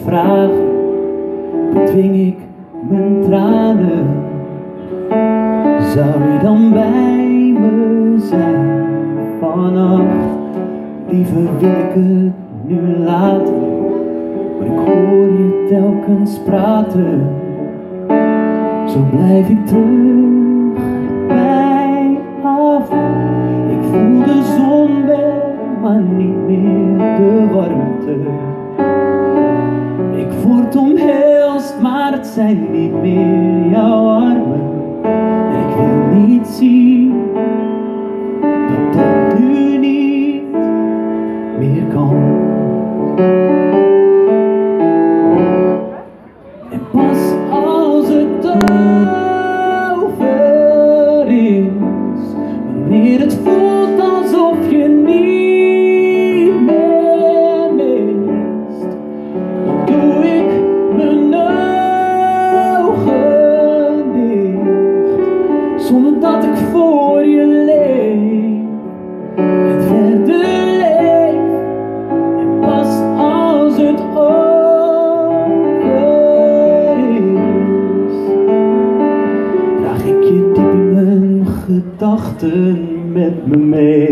vragen, bedwing ik mijn tranen. Zou je dan bij me zijn vannacht? Liever wil ik het nu laten, maar ik hoor je telkens praten. Zo blijf ik terug bij af. Ik voel de zon wel, maar niet meer de warmte. Ik word omhelst, maar het zijn niet meer jouw armen. En ik wil niet zien dat dat nu niet meer kan. En pas als het over is, wanneer het voelt alsof je niet meer mist, dan doe ik mijn ogen dicht, zonder dat ik voor je leef en verder leef. En pas als het over is, draag ik je diep in mijn gedachten met me mee.